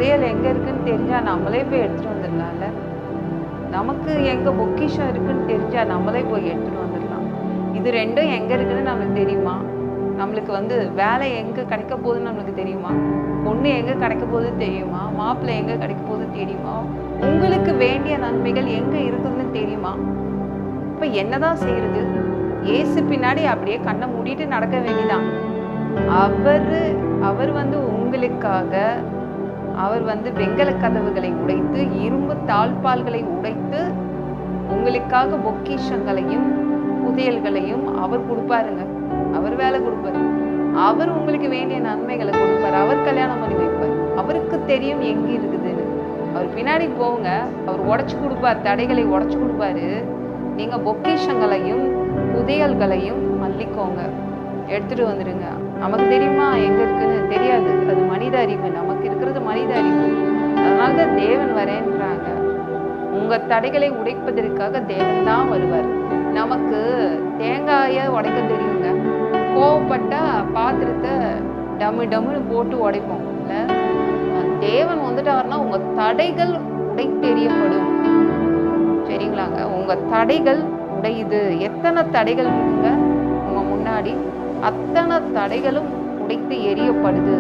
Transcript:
புதையல் எங்க இருக்குன்னு தெரிஞ்சா நம்மளே போய் எடுத்துட்டு வந்துடலாம்ல. நமக்கு எங்க பொக்கிஷம் இருக்குன்னு தெரிஞ்சா நம்மளே போய் எடுத்துட்டு வந்துடலாம். இது ரெண்டும் எங்க இருக்குன்னு நம்மளுக்கு தெரியுமா? நம்மளுக்கு வேலை எங்க கிடைக்க போகுதுன்னு நம்மளுக்கு தெரியுமா? பொண்ணு எங்க கிடைக்க போகுது தெரியுமா? மாப்பிள்ளை எங்க கிடைக்க போகுது தெரியுமா? உங்களுக்கு வேண்டிய நன்மைகள் எங்க இருக்குதுன்னு தெரியுமா? இப்ப என்னதான் செய்யறது? இயேசு பின்னாடி அப்படியே கண்ணை மூடிட்டு நடக்க வேண்டியதான். அவர் உங்களுக்காக அவர் வெங்கல கதவுகளை உடைத்து இரும்பு தாழ்பால்களை உடைத்து உங்களுக்காக பொக்கிஷங்களையும் புதையல்களையும் அவர் கொடுப்பாருங்க. அவர் வேலை கொடுப்பாரு. அவர் உங்களுக்கு வேண்டிய நன்மைகளை கொடுப்பாரு. அவர் கல்யாணம் பண்ணி வைப்பார். அவருக்கு தெரியும் எங்க இருக்குதுன்னு. அவர் பின்னாடி போங்க. அவர் உடைச்சு கொடுப்பார். தடைகளை உடைச்சு கொடுப்பாரு. நீங்க பொக்கிஷங்களையும் புதையல்களையும் மல்லிக்கோங்க, எடுத்துட்டு வந்துடுங்க. நமக்கு தெரியுமா எங்க இருக்குன்னு? தெரியாது. அது மனித அறிவு. நமக்கு இருக்கிறது மனித அறிவு. அதனாலதான் தேவன் வரேன்றாங்க. உங்க தடைகளை உடைப்பதற்காக தேவன் தான் வருவார். நமக்கு தேங்காய உடைக்க தெரியுங்க. கோவப்பட்டா பாத்திரத்தை டம்மு டம்முன்னு போட்டு உடைப்போம் இல்ல. தேவன் வந்துட்டாருன்னா உங்க தடைகள் உடை தெரியப்படும். சரிங்களாங்க? உங்க தடைகள் உடையுது. எத்தனை தடைகள் இருக்குங்க உங்க முன்னாடி? அத்தனை தடைகளும் உடைத்து எரியப்படுது.